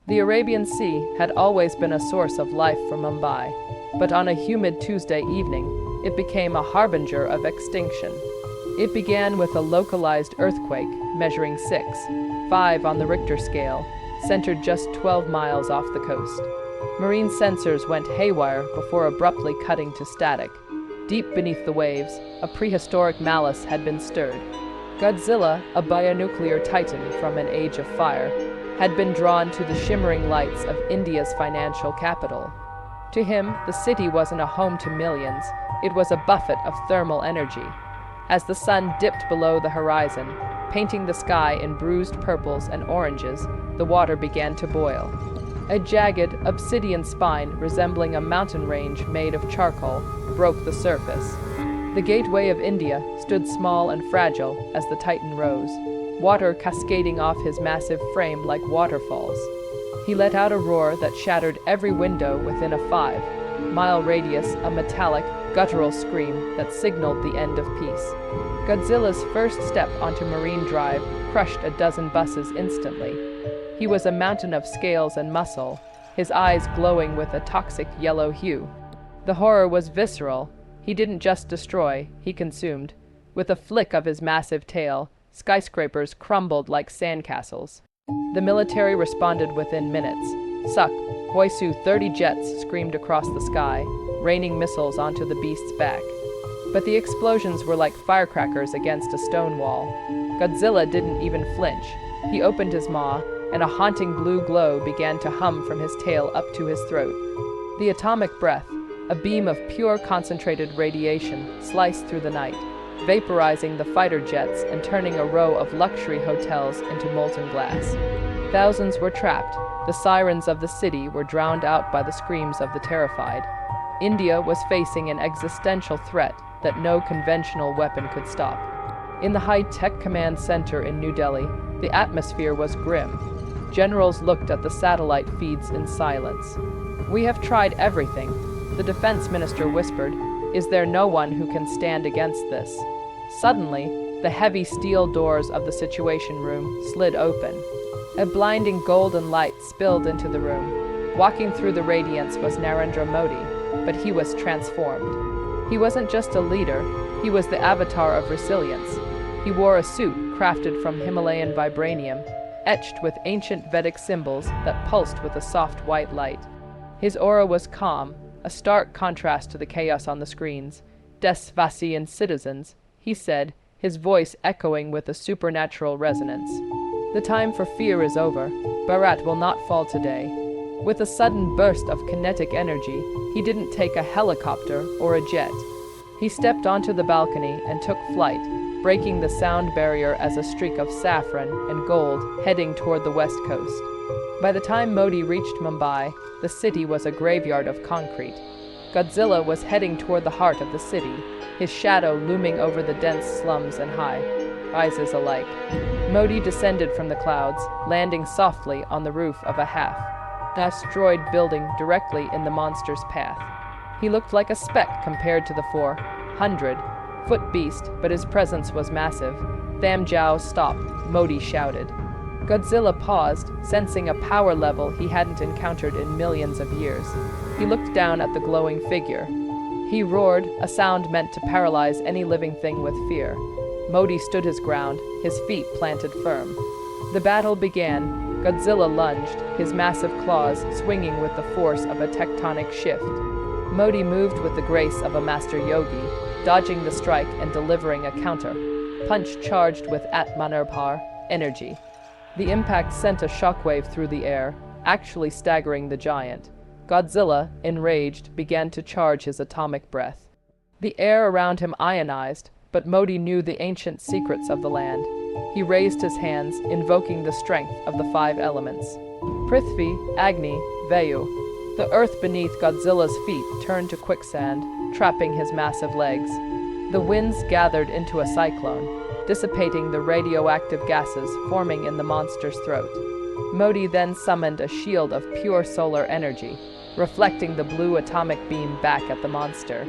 The Arabian Sea had always been a source of life for Mumbai, but on a humid Tuesday evening, it became a harbinger of extinction. It began with a localized earthquake measuring 6.5 on the Richter scale, centered just 12 miles off the coast. Marine sensors went haywire before abruptly cutting to static. Deep beneath the waves, a prehistoric malice had been stirred. Godzilla, a bionuclear titan from an age of fire, had been drawn to the shimmering lights of India's financial capital. To him, the city wasn't a home to millions, it was a buffet of thermal energy. As the sun dipped below the horizon, painting the sky in bruised purples and oranges, the water began to boil. A jagged, obsidian spine resembling a mountain range made of charcoal broke the surface. The gateway of India stood small and fragile as the Titan rose, water cascading off his massive frame like waterfalls. He let out a roar that shattered every window within a 5-mile radius, a metallic, guttural scream that signaled the end of peace. Godzilla's first step onto Marine Drive crushed a dozen buses instantly. He was a mountain of scales and muscle, his eyes glowing with a toxic yellow hue. The horror was visceral. He didn't just destroy, he consumed. With a flick of his massive tail, skyscrapers crumbled like sandcastles. The military responded within minutes. Suck, Hoisu 30 jets screamed across the sky, raining missiles onto the beast's back. But the explosions were like firecrackers against a stone wall. Godzilla didn't even flinch. He opened his maw, and a haunting blue glow began to hum from his tail up to his throat. The atomic breath, a beam of pure concentrated radiation, sliced through the night, vaporizing the fighter jets and turning a row of luxury hotels into molten glass. Thousands were trapped. The sirens of the city were drowned out by the screams of the terrified. India was facing an existential threat that no conventional weapon could stop. In the high-tech command center in New Delhi, the atmosphere was grim. Generals looked at the satellite feeds in silence. "We have tried everything," the defense minister whispered. "Is there no one who can stand against this?" Suddenly, the heavy steel doors of the Situation Room slid open. A blinding golden light spilled into the room. Walking through the radiance was Narendra Modi, but he was transformed. He wasn't just a leader, he was the avatar of resilience. He wore a suit crafted from Himalayan vibranium, etched with ancient Vedic symbols that pulsed with a soft white light. His aura was calm, a stark contrast to the chaos on the screens. "Desvasian citizens," he said, his voice echoing with a supernatural resonance. "The time for fear is over. Bharat will not fall today." With a sudden burst of kinetic energy, he didn't take a helicopter or a jet. He stepped onto the balcony and took flight, breaking the sound barrier as a streak of saffron and gold heading toward the west coast. By the time Modi reached Mumbai, the city was a graveyard of concrete. Godzilla was heading toward the heart of the city, his shadow looming over the dense slums and high-rises alike. Modi descended from the clouds, landing softly on the roof of a half-destroyed building directly in the monster's path. He looked like a speck compared to the 400-foot beast, but his presence was massive. "Tham Jao, stop," Modi shouted. Godzilla paused, sensing a power level he hadn't encountered in millions of years. He looked down at the glowing figure. He roared, a sound meant to paralyze any living thing with fear. Modi stood his ground, his feet planted firm. The battle began. Godzilla lunged, his massive claws swinging with the force of a tectonic shift. Modi moved with the grace of a master yogi, dodging the strike and delivering a counter punch charged with Atmanirbar energy. The impact sent a shockwave through the air, actually staggering the giant. Godzilla, enraged, began to charge his atomic breath. The air around him ionized, but Modi knew the ancient secrets of the land. He raised his hands, invoking the strength of the 5 elements. Prithvi, Agni, Vayu. The earth beneath Godzilla's feet turned to quicksand, trapping his massive legs. The winds gathered into a cyclone, dissipating the radioactive gases forming in the monster's throat. Modi then summoned a shield of pure solar energy, reflecting the blue atomic beam back at the monster.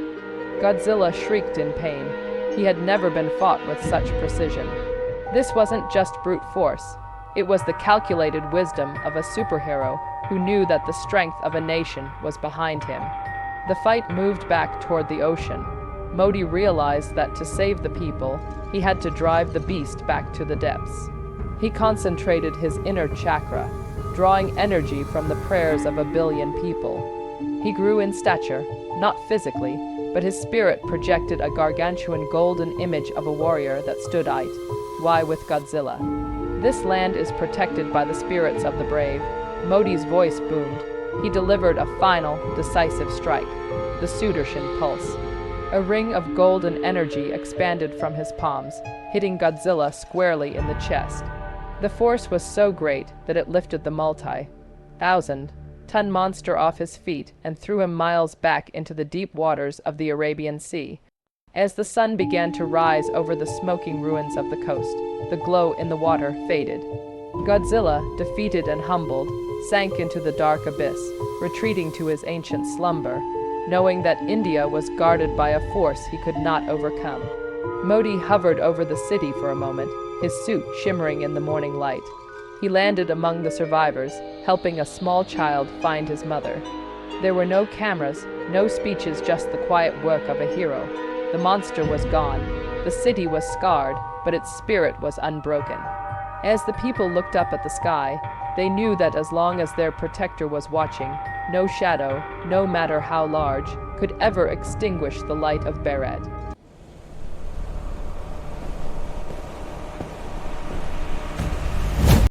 Godzilla shrieked in pain. He had never been fought with such precision. This wasn't just brute force. It was the calculated wisdom of a superhero who knew that the strength of a nation was behind him. The fight moved back toward the ocean. Modi realized that to save the people, he had to drive the beast back to the depths. He concentrated his inner chakra, drawing energy from the prayers of 1 billion people. He grew in stature, not physically, but his spirit projected a gargantuan golden image of a warrior that stood eye with Godzilla. This land is protected by the spirits of the brave. Modi's voice boomed. He delivered a final, decisive strike, the Sudarshan pulse. A ring of golden energy expanded from his palms, hitting Godzilla squarely in the chest. The force was so great that it lifted the multi-thousand-ton monster off his feet and threw him miles back into the deep waters of the Arabian Sea. As the sun began to rise over the smoking ruins of the coast, the glow in the water faded. Godzilla, defeated and humbled, sank into the dark abyss, retreating to his ancient slumber, knowing that India was guarded by a force he could not overcome. Modi hovered over the city for a moment, his suit shimmering in the morning light. He landed among the survivors, helping a small child find his mother. There were no cameras, no speeches, just the quiet work of a hero. The monster was gone. The city was scarred, but its spirit was unbroken. As the people looked up at the sky, they knew that as long as their protector was watching, no shadow, no matter how large, could ever extinguish the light of Bered.